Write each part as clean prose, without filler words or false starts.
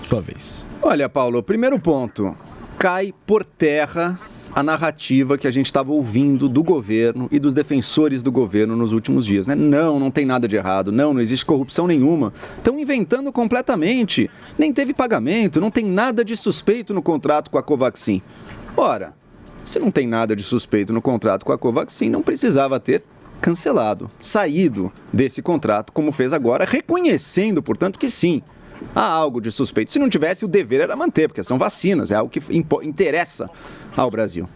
Sua vez. Olha, Paulo, primeiro ponto, cai por terra a narrativa que a gente estava ouvindo do governo e dos defensores do governo nos últimos dias, né? Não tem nada de errado, não existe corrupção nenhuma. Estão inventando completamente. Nem teve pagamento, não tem nada de suspeito no contrato com a Covaxin. Ora, se não tem nada de suspeito no contrato com a Covaxin, não precisava ter cancelado, saído desse contrato, como fez agora, reconhecendo, portanto, que sim, há algo de suspeito. Se não tivesse, o dever era manter, porque são vacinas, é algo que interessa ao Brasil.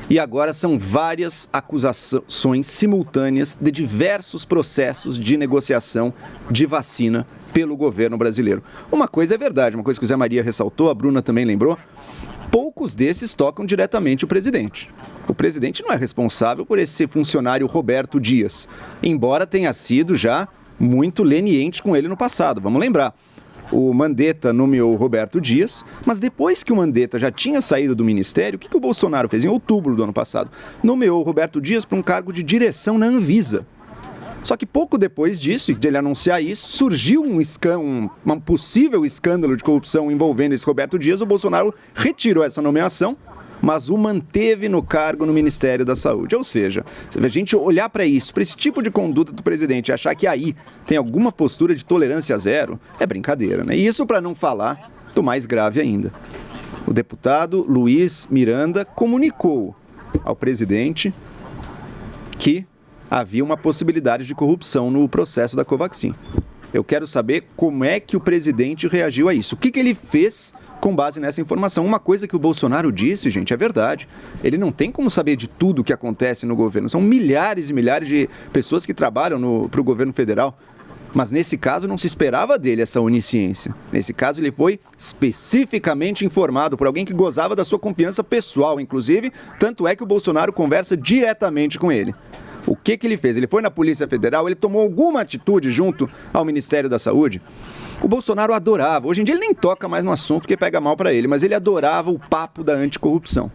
E agora são várias acusações simultâneas de diversos processos de negociação de vacina pelo governo brasileiro. Uma coisa é verdade, uma coisa que o Zé Maria ressaltou, a Bruna também lembrou, poucos desses tocam diretamente o presidente. O presidente não é responsável por esse funcionário Roberto Dias, embora tenha sido já muito leniente com ele no passado. Vamos lembrar, o Mandetta nomeou o Roberto Dias, mas depois que o Mandetta já tinha saído do ministério, o que o Bolsonaro fez? Em outubro do ano passado, nomeou o Roberto Dias para um cargo de direção na Anvisa. Só que pouco depois disso, de ele anunciar isso, surgiu um possível escândalo de corrupção envolvendo esse Roberto Dias. O Bolsonaro retirou essa nomeação, mas o manteve no cargo no Ministério da Saúde. Ou seja, se a gente olhar para isso, para esse tipo de conduta do presidente e achar que aí tem alguma postura de tolerância zero, é brincadeira, né? E isso para não falar do mais grave ainda. O deputado Luiz Miranda comunicou ao presidente que havia uma possibilidade de corrupção no processo da Covaxin. Eu quero saber como é que o presidente reagiu a isso. O que ele fez com base nessa informação? Uma coisa que o Bolsonaro disse, gente, é verdade. Ele não tem como saber de tudo o que acontece no governo. São milhares e milhares de pessoas que trabalham para o governo federal. Mas nesse caso não se esperava dele essa onisciência. Nesse caso ele foi especificamente informado por alguém que gozava da sua confiança pessoal, inclusive. Tanto é que o Bolsonaro conversa diretamente com ele. O que ele fez? Ele foi na Polícia Federal, ele tomou alguma atitude junto ao Ministério da Saúde? O Bolsonaro adorava, hoje em dia ele nem toca mais no assunto porque pega mal para ele, mas ele adorava o papo da anticorrupção.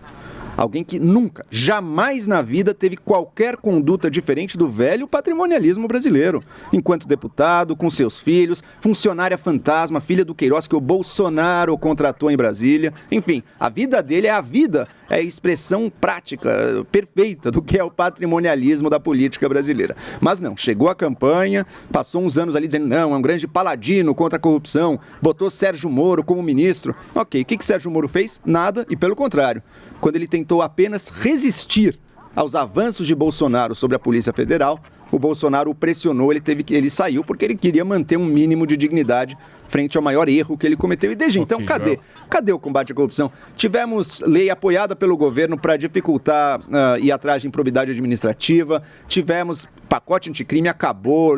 Alguém que nunca, jamais na vida teve qualquer conduta diferente do velho patrimonialismo brasileiro. Enquanto deputado, com seus filhos, funcionária fantasma, filha do Queiroz que o Bolsonaro contratou em Brasília. Enfim, a vida dele é a expressão prática, perfeita do que é o patrimonialismo da política brasileira. Mas não, chegou a campanha, passou uns anos ali dizendo, não, é um grande paladino contra a corrupção, botou Sérgio Moro como ministro. Ok, o que Sérgio Moro fez? Nada, e pelo contrário, quando ele tentou apenas resistir aos avanços de Bolsonaro sobre a Polícia Federal, o Bolsonaro o pressionou, ele saiu porque ele queria manter um mínimo de dignidade frente ao maior erro que ele cometeu. E desde então, cadê o combate à corrupção? Tivemos lei apoiada pelo governo para dificultar ir atrás de improbidade administrativa, tivemos pacote anticrime, acabou,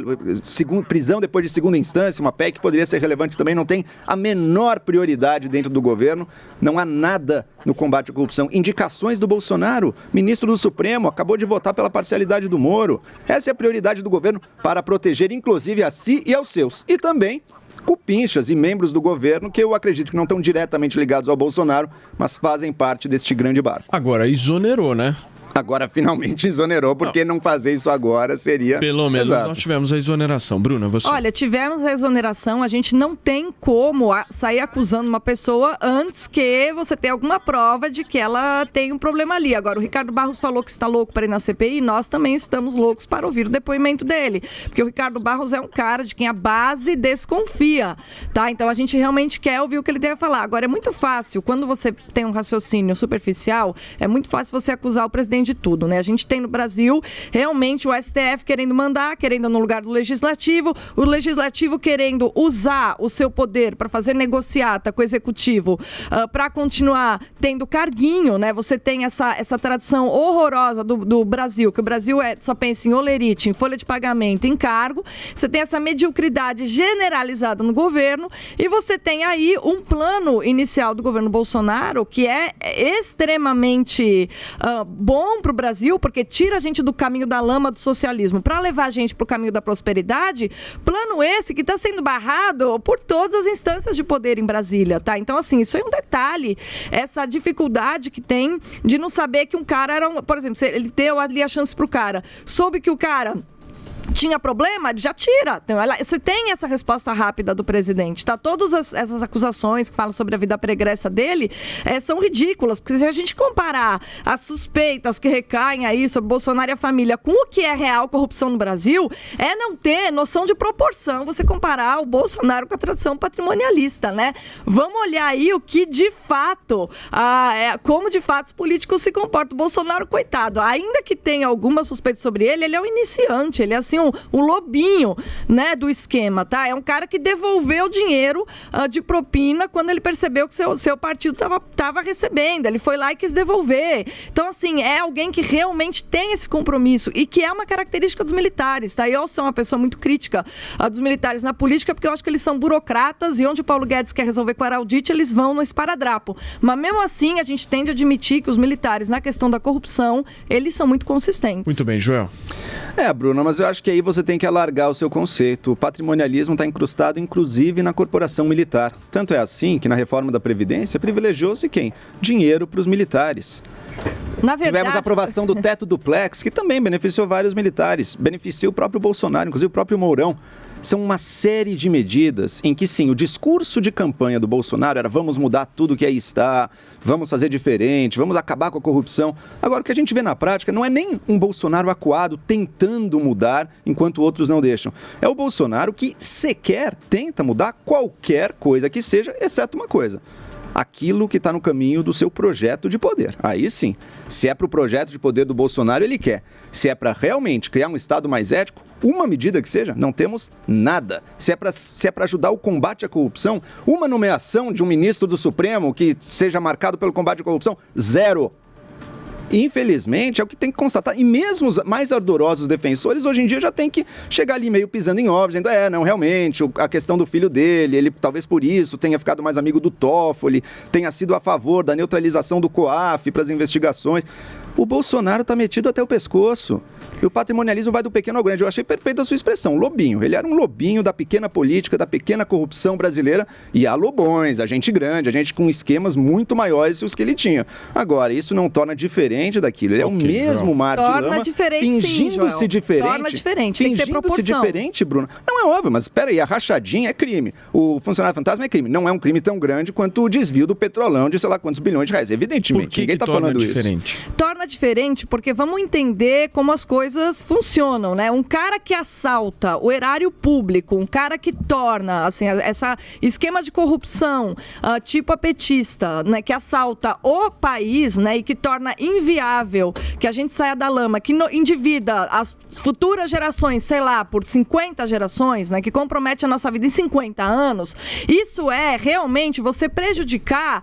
prisão depois de segunda instância, uma PEC que poderia ser relevante também, não tem a menor prioridade dentro do governo, não há nada no combate à corrupção. Indicações do Bolsonaro, ministro do Supremo, acabou de votar pela parcialidade do Moro. Essa é a prioridade do governo para proteger, inclusive, a si e aos seus. E também cupinchas e membros do governo que eu acredito que não estão diretamente ligados ao Bolsonaro, mas fazem parte deste grande barco. Agora exonerou, né? Agora finalmente exonerou, porque não fazer isso agora seria... Pelo menos nós tivemos a exoneração. Bruna, você... Olha, tivemos a exoneração, a gente não tem como sair acusando uma pessoa antes que você tenha alguma prova de que ela tem um problema ali. Agora, o Ricardo Barros falou que está louco para ir na CPI, nós também estamos loucos para ouvir o depoimento dele, porque o Ricardo Barros é um cara de quem a base desconfia, tá? Então a gente realmente quer ouvir o que ele tem a falar. Agora, é muito fácil, quando você tem um raciocínio superficial, é muito fácil você acusar o presidente de tudo, né? A gente tem no Brasil realmente o STF querendo mandar, querendo no lugar do Legislativo, o Legislativo querendo usar o seu poder para fazer negociata com o Executivo, para continuar tendo carguinho, né? Você tem essa tradição horrorosa do Brasil, que o Brasil só pensa em olerite, em folha de pagamento, em cargo. Você tem essa mediocridade generalizada no governo e você tem aí um plano inicial do governo Bolsonaro que é extremamente bom para o Brasil, porque tira a gente do caminho da lama do socialismo para levar a gente para o caminho da prosperidade, plano esse que está sendo barrado por todas as instâncias de poder em Brasília, tá? Então, assim, isso é um detalhe, essa dificuldade que tem de não saber que um cara era, por exemplo, ele deu ali a chance pro cara, soube que o cara tinha problema, já tira. Então, você tem essa resposta rápida do presidente, tá? Todas essas acusações que falam sobre a vida pregressa dele são ridículas, porque se a gente comparar as suspeitas que recaem aí sobre Bolsonaro e a família com o que é real corrupção no Brasil, não ter noção de proporção você comparar o Bolsonaro com a tradição patrimonialista, né? Vamos olhar aí o que de fato, como de fato os políticos se comportam. O Bolsonaro, coitado, ainda que tenha alguma suspeita sobre ele é um iniciante, ele é assim um lobinho, né, do esquema, tá? É um cara que devolveu dinheiro de propina quando ele percebeu que seu partido estava recebendo. Ele foi lá e quis devolver. Então, assim, é alguém que realmente tem esse compromisso e que é uma característica dos militares, tá? Eu sou uma pessoa muito crítica dos militares na política porque eu acho que eles são burocratas e onde o Paulo Guedes quer resolver com a Araldite, eles vão no esparadrapo. Mas mesmo assim, a gente tende a admitir que os militares, na questão da corrupção, eles são muito consistentes. Muito bem, Joel. Bruna, mas eu acho que aí você tem que alargar o seu conceito. O patrimonialismo está incrustado, inclusive, na corporação militar. Tanto é assim que, na reforma da Previdência, privilegiou-se quem? Dinheiro para os militares. Na verdade... Tivemos a aprovação do teto duplex, que também beneficiou vários militares. Beneficiou o próprio Bolsonaro, inclusive o próprio Mourão. São uma série de medidas em que, sim, o discurso de campanha do Bolsonaro era vamos mudar tudo que aí está, vamos fazer diferente, vamos acabar com a corrupção. Agora, o que a gente vê na prática não é nem um Bolsonaro acuado tentando mudar enquanto outros não deixam. É o Bolsonaro que sequer tenta mudar qualquer coisa que seja, exceto uma coisa. Aquilo que está no caminho do seu projeto de poder. Aí sim, se é para o projeto de poder do Bolsonaro, ele quer. Se é para realmente criar um Estado mais ético, uma medida que seja, não temos nada. Se é para ajudar o combate à corrupção, uma nomeação de um ministro do Supremo que seja marcado pelo combate à corrupção, zero. Infelizmente, é o que tem que constatar. E mesmo os mais ardorosos defensores, hoje em dia, já tem que chegar ali meio pisando em ovos, dizendo, não, realmente, a questão do filho dele, ele talvez por isso tenha ficado mais amigo do Toffoli, tenha sido a favor da neutralização do COAF para as investigações. O Bolsonaro está metido até o pescoço. E o patrimonialismo vai do pequeno ao grande. Eu achei perfeita a sua expressão, lobinho. Ele era um lobinho da pequena política, da pequena corrupção brasileira. E há lobões, a gente grande, a gente com esquemas muito maiores que os que ele tinha. Agora, isso não torna diferente daquilo. Ele é o mesmo mar de lama, fingindo-se diferente. Torna diferente, tem que ter proporção. Fingindo-se diferente, Bruno. Não é óbvio, mas espera aí, a rachadinha é crime. O funcionário fantasma é crime. Não é um crime tão grande quanto o desvio do petrolão de sei lá quantos bilhões de reais. Evidentemente, ninguém está falando diferente? Isso. Torna diferente porque vamos entender como as coisas funcionam, né? Um cara que assalta o erário público, um cara que torna, assim, essa esquema de corrupção, tipo a petista, né? Que assalta o país, né? E que torna inviável que a gente saia da lama, que endivida as futuras gerações, sei lá, por 50 gerações, né? Que compromete a nossa vida em 50 anos. Isso é realmente você prejudicar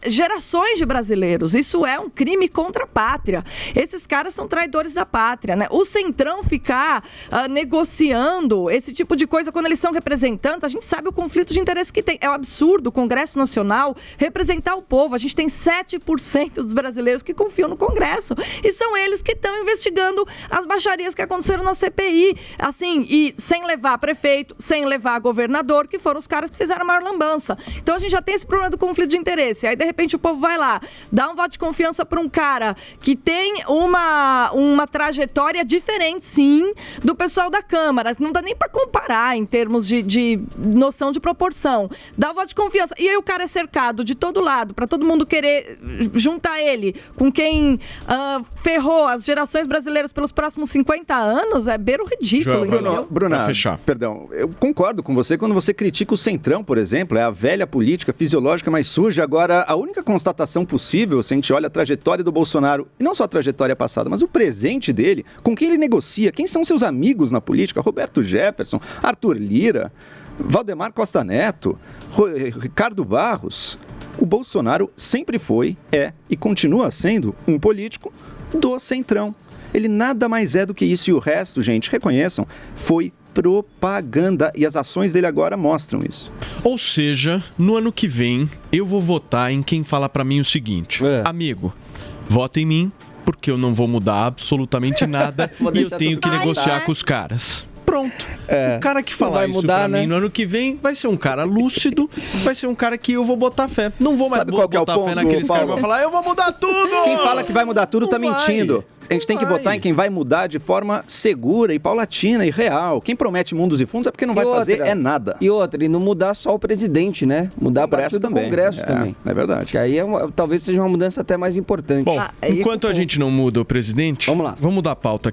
gerações de brasileiros. Isso é um crime contra a pátria. Esses caras são traidores da pátria, né? O Centrão ficar negociando esse tipo de coisa quando eles são representantes, a gente sabe o conflito de interesse que tem. É um absurdo o Congresso Nacional representar o povo. A gente tem 7% dos brasileiros que confiam no Congresso. E são eles que estão investigando as baixarias que aconteceram na CPI. Assim, e sem levar prefeito, sem levar governador, que foram os caras que fizeram a maior lambança. Então a gente já tem esse problema do conflito de interesse. Aí, de repente, o povo vai lá, dá um voto de confiança para um cara que tem uma trajetória diferente, sim, do pessoal da Câmara. Não dá nem para comparar em termos de noção de proporção. Dá um voto de confiança. E aí o cara é cercado de todo lado, para todo mundo querer juntar ele com quem ferrou as gerações brasileiras pelos próximos 50 anos, é beiro ridículo. Bruna, perdão, eu concordo com você quando você critica o Centrão, por exemplo, é a velha política fisiológica mais suja. Agora, a única constatação possível, se a gente olha a trajetória do Bolsonaro, e não só a trajetória passada, mas o presente dele, com quem ele negocia, quem são seus amigos na política, Roberto Jefferson, Arthur Lira, Valdemar Costa Neto, Ricardo Barros. O Bolsonaro sempre foi, e continua sendo um político do Centrão. Ele nada mais é do que isso, e o resto, gente, reconheçam, foi propaganda, e as ações dele agora mostram isso. Ou seja, no ano que vem, eu vou votar em quem fala pra mim o seguinte: amigo, vota em mim, porque eu não vou mudar absolutamente nada e eu tenho que negociar com os caras. Pronto. Pronto. O cara que Não falar vai isso mudar, pra né? mim no ano que vem vai ser um cara lúcido, vai ser um cara que eu vou botar fé. Não vou mais Sabe qual que é o botar fé ponto, naqueles caras que Paulo? vão falar, eu vou mudar tudo! Quem fala que vai mudar tudo Não tá vai. mentindo. A gente tem que Vai. votar em quem vai mudar de forma segura e paulatina e real. Quem promete mundos e fundos é porque não vai fazer nada. E outra, e não mudar só o presidente, né? Mudar a parte do Congresso também. É verdade. Que aí talvez seja uma mudança até mais importante. Bom, enquanto a gente não muda o presidente, vamos mudar a pauta